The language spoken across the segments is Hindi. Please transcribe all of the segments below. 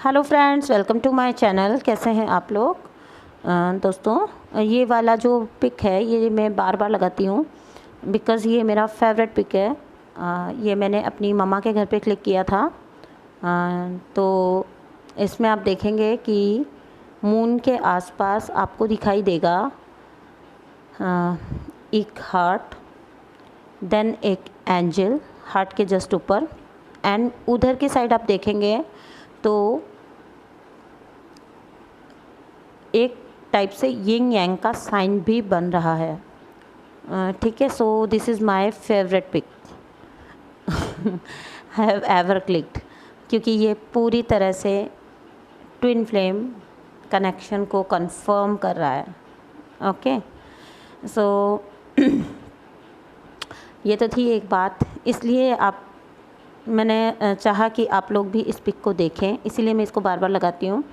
Hello friends, welcome to my channel. कैसे हैं आप लोग? दोस्तों, ये वाला जो पिक है ये मैं बार बार लगाती हूँ बिकॉज़ ये मेरा फेवरेट पिक है। ये मैंने अपनी मम्मा के घर पे क्लिक किया था। तो इसमें आप देखेंगे कि मून के आसपास आपको दिखाई देगा एक हार्ट, देन एक एंजल हार्ट के जस्ट ऊपर, एंड उधर की साइड आप देखेंगे तो एक टाइप से यिंग यांग का साइन भी बन रहा है। ठीक है, so this is my favourite pic have ever clicked, क्योंकि ये पूरी तरह से ट्विन फ्लेम कनेक्शन को कंफर्म कर रहा है। ओके, सो ये तो थी एक बात, इसलिए मैंने चाहा कि आप लोग भी इस पिक को देखें, इसीलिए मैं इसको बार बार लगाती हूँ।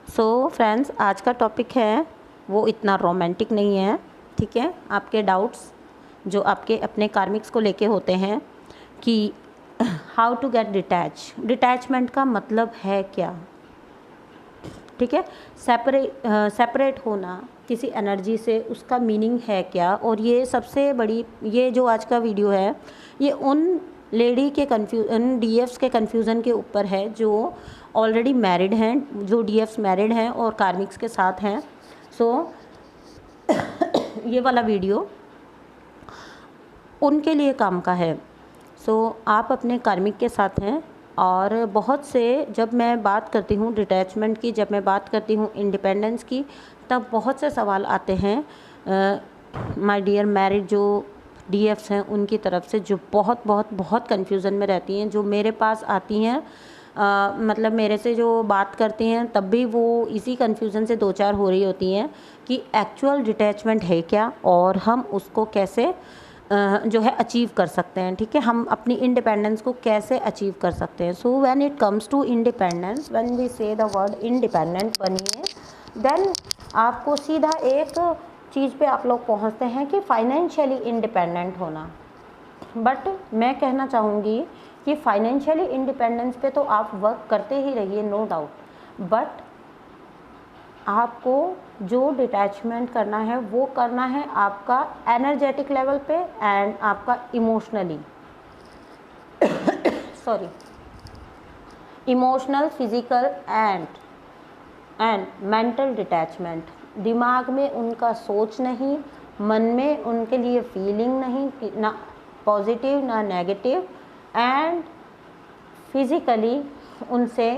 सो फ्रेंड्स, आज का टॉपिक है वो इतना रोमांटिक नहीं है। ठीक है, आपके डाउट्स जो आपके अपने कार्मिक्स को लेके होते हैं कि हाउ टू गेट डिटैचमेंट का मतलब है क्या। ठीक है, सेपरेट होना किसी एनर्जी से, उसका मीनिंग है क्या। और ये सबसे बड़ी, ये जो आज का वीडियो है ये उन लेडी के डीएफ्स के कन्फ्यूज़न के ऊपर है जो ऑलरेडी मैरिड हैं, जो डीएफ्स मैरिड हैं और कार्मिक्स के साथ हैं। सो ये वाला वीडियो उनके लिए काम का है। सो आप अपने कार्मिक के साथ हैं, और बहुत से, जब मैं बात करती हूँ डिटैचमेंट की, जब मैं बात करती हूँ इंडिपेंडेंस की, तब बहुत से सवाल आते हैं माय डियर मैरिड जो डीएफ्स हैं उनकी तरफ से, जो बहुत बहुत बहुत कन्फ्यूज़न में रहती हैं, जो मेरे पास आती हैं, मतलब मेरे से जो बात करती हैं तब भी वो इसी कन्फ्यूज़न से दो चार हो रही होती हैं कि एक्चुअल डिटैचमेंट है क्या और हम उसको कैसे जो है अचीव कर सकते हैं। ठीक है, हम अपनी इंडिपेंडेंस को कैसे अचीव कर सकते हैं। So when it comes to independence, when we say the word independent बनिए, देन आपको सीधा एक चीज़ पे आप लोग पहुंचते हैं कि फाइनेंशियली इंडिपेंडेंट होना। बट मैं कहना चाहूँगी कि फाइनेंशियली इंडिपेंडेंस पे तो आप वर्क करते ही रहिए, नो डाउट, बट आपको जो डिटैचमेंट करना है वो करना है आपका एनर्जेटिक लेवल पे एंड आपका emotionally emotional, physical and mental detachment. दिमाग में उनका सोच नहीं, मन में उनके लिए फीलिंग नहीं, ना पॉजिटिव ना नेगेटिव, एंड फिज़िकली उनसे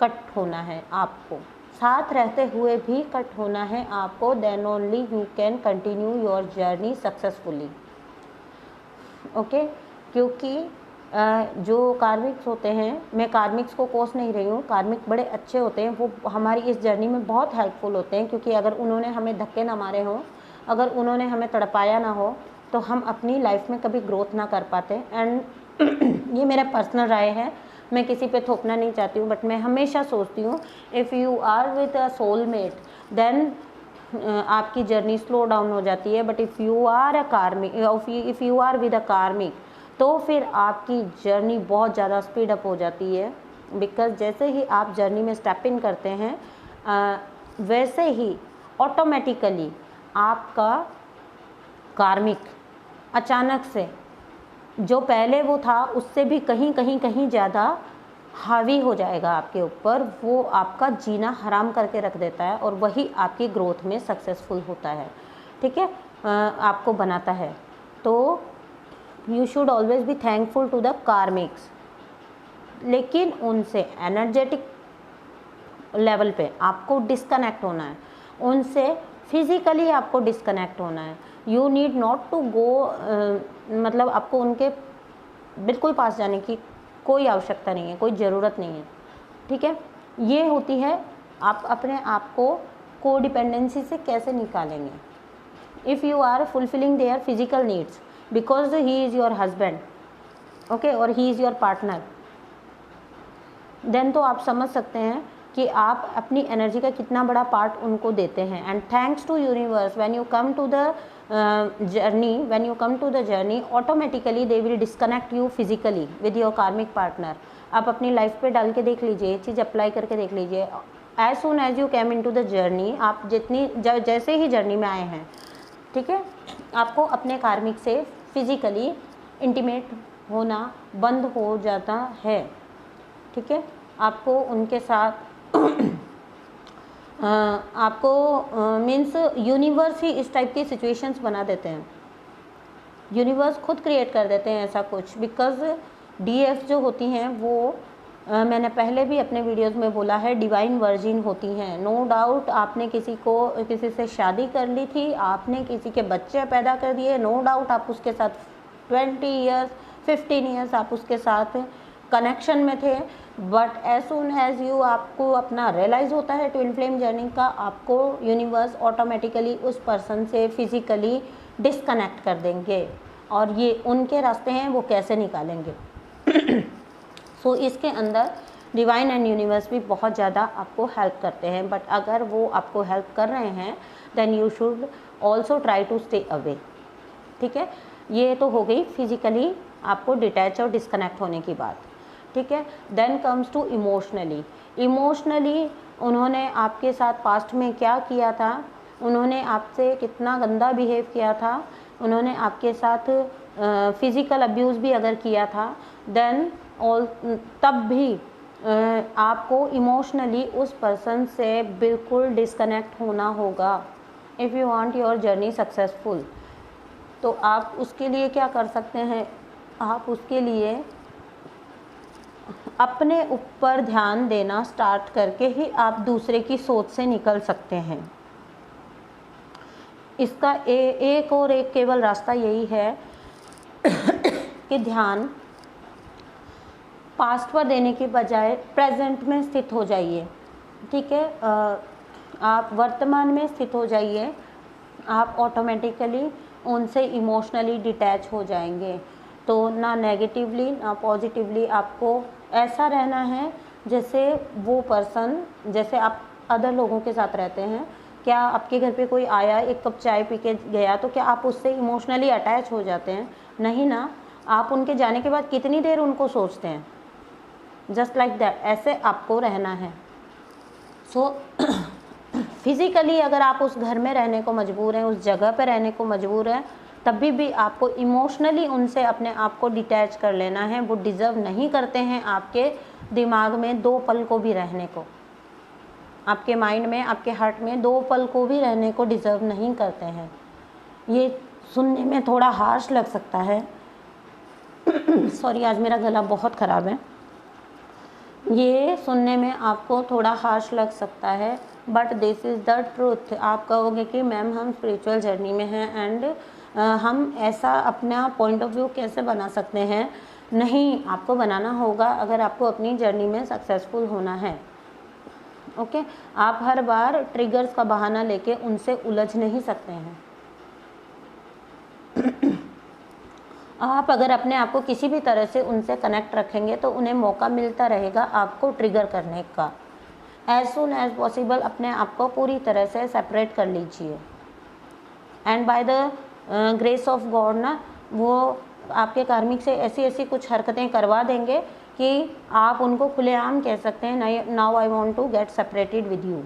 कट होना है आपको, साथ रहते हुए भी कट होना है आपको। Then only you can continue your journey successfully. Okay, क्योंकि जो कार्मिक्स होते हैं, मैं कार्मिक्स को कोस नहीं रही हूँ, कार्मिक बड़े अच्छे होते हैं, वो हमारी इस जर्नी में बहुत हेल्पफुल होते हैं, क्योंकि अगर उन्होंने हमें धक्के ना मारे हों, अगर उन्होंने हमें तड़पाया ना हो, तो हम अपनी लाइफ में कभी ग्रोथ ना कर पाते। एंड ये मेरा पर्सनल राय है, मैं किसी पे थोपना नहीं चाहती हूँ, बट मैं हमेशा सोचती हूँ if you are with a soulmate then आपकी जर्नी स्लो डाउन हो जाती है। But if you are a karmic, if you are with a karmic, तो फिर आपकी जर्नी बहुत ज़्यादा स्पीड अप हो जाती है। बिकॉज जैसे ही आप जर्नी में स्टेप इन करते हैं, वैसे ही ऑटोमेटिकली आपका कार्मिक अचानक से जो पहले वो था उससे भी कहीं ज़्यादा हावी हो जाएगा आपके ऊपर, वो आपका जीना हराम करके रख देता है, और वही आपकी ग्रोथ में सक्सेसफुल होता है। ठीक है, आपको बनाता है। तो you should always be thankful to the karmics, लेकिन उनसे एनर्जेटिक लेवल पे आपको डिस्कनेक्ट होना है, उनसे फिज़िकली आपको डिस्कनेक्ट होना है। You need not to go, मतलब आपको उनके बिल्कुल पास जाने की कोई आवश्यकता नहीं है, कोई ज़रूरत नहीं है। ठीक है, ये होती है आप अपने आप को कोडिपेंडेंसी से कैसे निकालेंगे। If you are fulfilling their physical needs because he is your husband, okay, और he is your partner, then तो आप समझ सकते हैं कि आप अपनी एनर्जी का कितना बड़ा पार्ट उनको देते हैं। And thanks to universe, when you come to the journey, automatically they will disconnect you physically with your karmic partner, आप अपनी लाइफ पे डाल के देख लीजिए, ये चीज़ अप्लाई करके देख लीजिए। As soon as you came into the journey, आप जैसे ही जर्नी में आए हैं, ठीक है, आपको अपने कार्मिक से फिजिकली इंटीमेट होना बंद हो जाता है, ठीक है। आपको उनके साथ आपको मीन्स यूनिवर्स ही इस टाइप की सिचुएशंस बना देते हैं, यूनिवर्स खुद क्रिएट कर देते हैं ऐसा कुछ। बिकॉज डीएफ जो होती हैं वो मैंने पहले भी अपने वीडियोस में बोला है, डिवाइन वर्जिन होती हैं। नो डाउट आपने किसी से शादी कर ली थी, आपने किसी के बच्चे पैदा कर दिए, नो डाउट आप उसके साथ 20 ईयर्स 15 ईयर्स आप उसके साथ कनेक्शन में थे, but as soon as you आपको अपना रियलाइज़ होता है ट्विन फ्लेम जर्नी का, आपको यूनिवर्स ऑटोमेटिकली उस पर्सन से फिज़िकली डिस्कनेक्ट कर देंगे, और ये उनके रास्ते हैं, वो कैसे निकालेंगे। सो इसके अंदर डिवाइन एंड यूनिवर्स भी बहुत ज़्यादा आपको हेल्प करते हैं, बट अगर वो आपको हेल्प कर रहे हैं then you should also try to stay away, ठीक है। ये तो हो गई फिजिकली आपको डिटैच और डिस्कनेक्ट होने की बात, ठीक है। देन कम्स टू इमोशनली उन्होंने आपके साथ पास्ट में क्या किया था, उन्होंने आपसे कितना गंदा बिहेव किया था, उन्होंने आपके साथ फिज़िकल अब्यूज़ भी अगर किया था, देन तब भी आपको इमोशनली उस पर्सन से बिल्कुल डिस्कनेक्ट होना होगा if you want your journey successful. तो आप उसके लिए क्या कर सकते हैं, आप उसके लिए अपने ऊपर ध्यान देना स्टार्ट करके ही आप दूसरे की सोच से निकल सकते हैं। इसका एक और एक केवल रास्ता यही है कि ध्यान पास्ट पर देने के बजाय प्रेजेंट में स्थित हो जाइए, ठीक है। आप वर्तमान में स्थित हो जाइए, आप ऑटोमेटिकली उनसे इमोशनली डिटैच हो जाएंगे। तो ना नेगेटिवली ना पॉजिटिवली आपको ऐसा रहना है जैसे वो पर्सन, जैसे आप अदर लोगों के साथ रहते हैं। क्या आपके घर पे कोई आया, एक कप चाय पी के गया, तो क्या आप उससे इमोशनली अटैच हो जाते हैं? नहीं ना। आप उनके जाने के बाद कितनी देर उनको सोचते हैं। जस्ट लाइक दैट, ऐसे आपको रहना है। सो फिज़िकली अगर आप उस घर में रहने को मजबूर हैं, उस जगह पे रहने को मजबूर हैं, तभी भी आपको इमोशनली उनसे अपने आप को डिटैच कर लेना है। वो डिज़र्व नहीं करते हैं आपके दिमाग में 2 पल को भी रहने को, आपके माइंड में, आपके हार्ट में 2 पल को भी रहने को डिज़र्व नहीं करते हैं। ये सुनने में थोड़ा हार्श लग सकता है सॉरी, आज मेरा गला बहुत ख़राब है। ये सुनने में आपको थोड़ा हार्श लग सकता है, but this is the truth. आप कहोगे कि मैम हम स्पिरिचुअल जर्नी में हैं एंड हम ऐसा अपना पॉइंट ऑफ व्यू कैसे बना सकते हैं? नहीं, आपको बनाना होगा अगर आपको अपनी जर्नी में सक्सेसफुल होना है। ओके, आप हर बार ट्रिगर्स का बहाना लेके उनसे उलझ नहीं सकते हैं। आप अगर अपने आप को किसी भी तरह से उनसे कनेक्ट रखेंगे तो उन्हें मौका मिलता रहेगा आपको ट्रिगर करने का। एज सुन एज पॉसिबल अपने आप को पूरी तरह से सेपरेट कर लीजिए, and by the grace of God ना, वो आपके कार्मिक से ऐसी ऐसी कुछ हरकतें करवा देंगे कि आप उनको खुलेआम कह सकते हैं, now I want to get separated with you,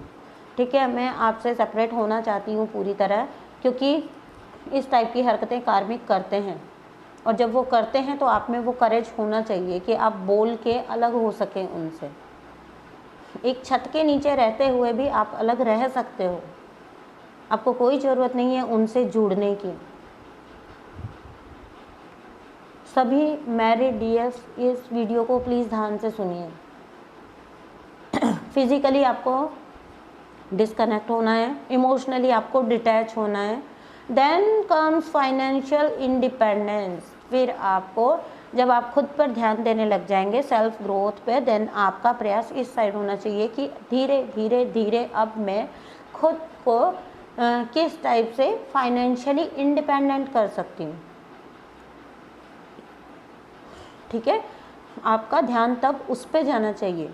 ठीक है, मैं आपसे सेपरेट होना चाहती हूँ पूरी तरह। क्योंकि इस टाइप की हरकतें कार्मिक करते हैं, और जब वो करते हैं तो आप में वो करेज होना चाहिए कि आप बोल के अलग हो सकें उनसे। एक छत के नीचे रहते हुए भी आप अलग रह सकते हो, आपको कोई ज़रूरत नहीं है उनसे जुड़ने की। सभी मैरिड डीएफ इस वीडियो को प्लीज़ ध्यान से सुनिए। फिज़िकली आपको डिस्कनेक्ट होना है, इमोशनली आपको डिटैच होना है। Then comes financial independence. फिर आपको जब आप खुद पर ध्यान देने लग जाएंगे, सेल्फ ग्रोथ पे, देन आपका प्रयास इस साइड होना चाहिए कि धीरे धीरे धीरे अब मैं खुद को किस टाइप से फाइनेंशियली इंडिपेंडेंट कर सकती हूँ, ठीक है। आपका ध्यान तब उस पे जाना चाहिए।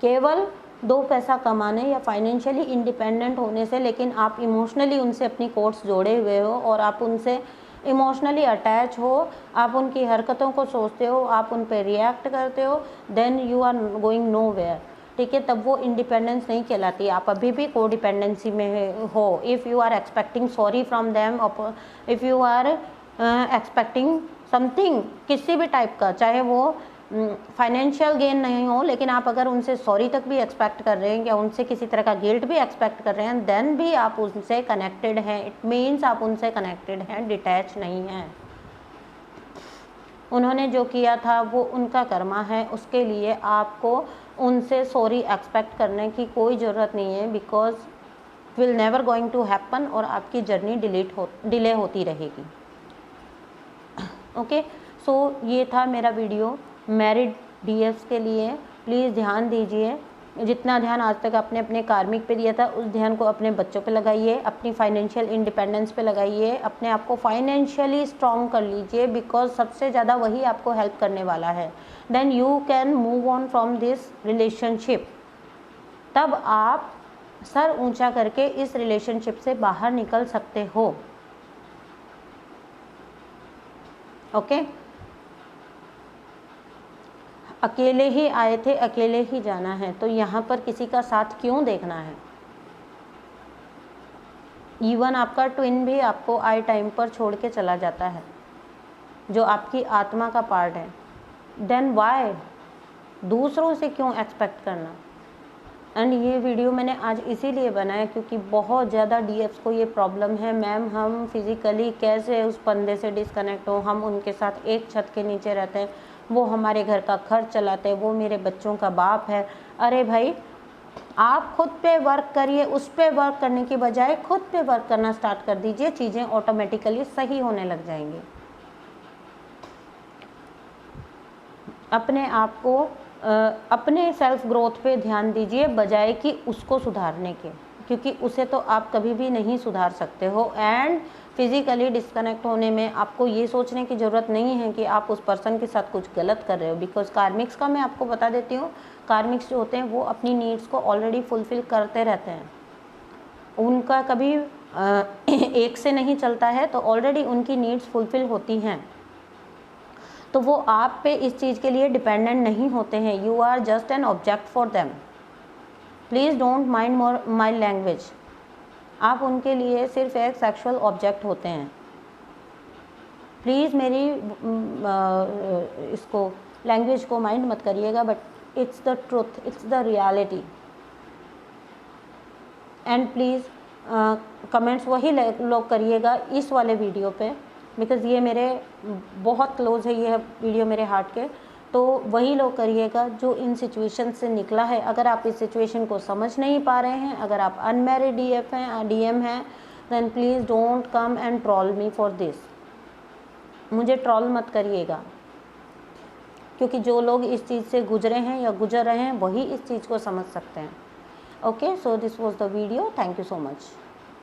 केवल 2 पैसा कमाने या फाइनेंशियली इंडिपेंडेंट होने से, लेकिन आप इमोशनली उनसे अपनी कोर्स जोड़े हुए हो और आप उनसे इमोशनली अटैच हो, आप उनकी हरकतों को सोचते हो, आप उन पे रिएक्ट करते हो, then you are going nowhere, ठीक है। तब वो इंडिपेंडेंस नहीं कहलाती, आप अभी भी को डिपेंडेंसी में हो। If you are expecting sorry from them, if you are expecting something किसी भी टाइप का, चाहे वो फाइनेंशियल गेन नहीं हो, लेकिन आप अगर उनसे सॉरी तक भी एक्सपेक्ट कर रहे हैं या उनसे किसी तरह का गिल्ट भी एक्सपेक्ट कर रहे हैं, देन भी आप उनसे कनेक्टेड हैं। इट मीन्स आप उनसे कनेक्टेड हैं, डिटैच नहीं हैं। उन्होंने जो किया था वो उनका कर्मा है, उसके लिए आपको उनसे सॉरी एक्सपेक्ट करने की कोई ज़रूरत नहीं है, because will never going to happen, और आपकी जर्नी डिले होती रहेगी। ओके, सो ये था मेरा वीडियो मैरिड डीएफ्स के लिए। प्लीज़ ध्यान दीजिए, जितना ध्यान आज तक आपने अपने कार्मिक पे दिया था उस ध्यान को अपने बच्चों पे लगाइए, अपनी फाइनेंशियल इंडिपेंडेंस पे लगाइए, अपने आप को फाइनेंशियली स्ट्रॉन्ग कर लीजिए, बिकॉज सबसे ज़्यादा वही आपको हेल्प करने वाला है। Then you can move on from this relationship. तब आप सर ऊंचा करके इस रिलेशनशिप से बाहर निकल सकते हो। ओके, अकेले ही आए थे, अकेले ही जाना है, तो यहाँ पर किसी का साथ क्यों देखना है। इवन आपका ट्विन भी आपको आई टाइम पर छोड़ के चला जाता है, जो आपकी आत्मा का पार्ट है। देन वाई दूसरों से क्यों एक्सपेक्ट करना। एंड ये वीडियो मैंने आज इसीलिए बनाया क्योंकि बहुत ज़्यादा डीएफ्स को ये प्रॉब्लम है, मैम हम फिज़िकली कैसे उस बंदे से डिस्कनेक्ट हो, हम उनके साथ एक छत के नीचे रहते हैं, वो हमारे घर का खर्च चलाते हैं, वो मेरे बच्चों का बाप है। अरे भाई, आप खुद पे वर्क करिए, उस पे वर्क करने की बजाय खुद पे वर्क करना स्टार्ट कर दीजिए, चीज़ें ऑटोमेटिकली सही होने लग जाएंगी। अपने आप को अपने सेल्फ ग्रोथ पे ध्यान दीजिए बजाय कि उसको सुधारने के, क्योंकि उसे तो आप कभी भी नहीं सुधार सकते हो। एंड फिज़िकली डिस्कनेक्ट होने में आपको ये सोचने की ज़रूरत नहीं है कि आप उस पर्सन के साथ कुछ गलत कर रहे हो, बिकॉज कार्मिक्स का मैं आपको बता देती हूँ, कार्मिक्स जो होते हैं वो अपनी नीड्स को ऑलरेडी फुलफ़िल करते रहते हैं। उनका कभी एक से नहीं चलता है, तो ऑलरेडी उनकी नीड्स फुलफ़िल होती हैं, तो वो आप पे इस चीज़ के लिए डिपेंडेंट नहीं होते हैं। You are just an object for them. Please don't mind my language. आप उनके लिए सिर्फ एक सेक्सुअल ऑब्जेक्ट होते हैं। प्लीज़ मेरी इसको लैंग्वेज को माइंड मत करिएगा, but it's the truth, it's the reality. And please comments वही लोग करिएगा इस वाले वीडियो पे, बिकॉज़ ये मेरे बहुत क्लोज है, ये वीडियो मेरे हार्ट के, तो वही लोग करिएगा जो इन सिचुएशन से निकला है। अगर आप इस सिचुएशन को समझ नहीं पा रहे हैं, अगर आप अनमैरिड डीएफ हैं, डीएम हैं, then please don't come and troll me for this. मुझे ट्रोल मत करिएगा, क्योंकि जो लोग इस चीज़ से गुजरे हैं या गुजर रहे हैं वही इस चीज़ को समझ सकते हैं। Okay, so this was the video. Thank you so much.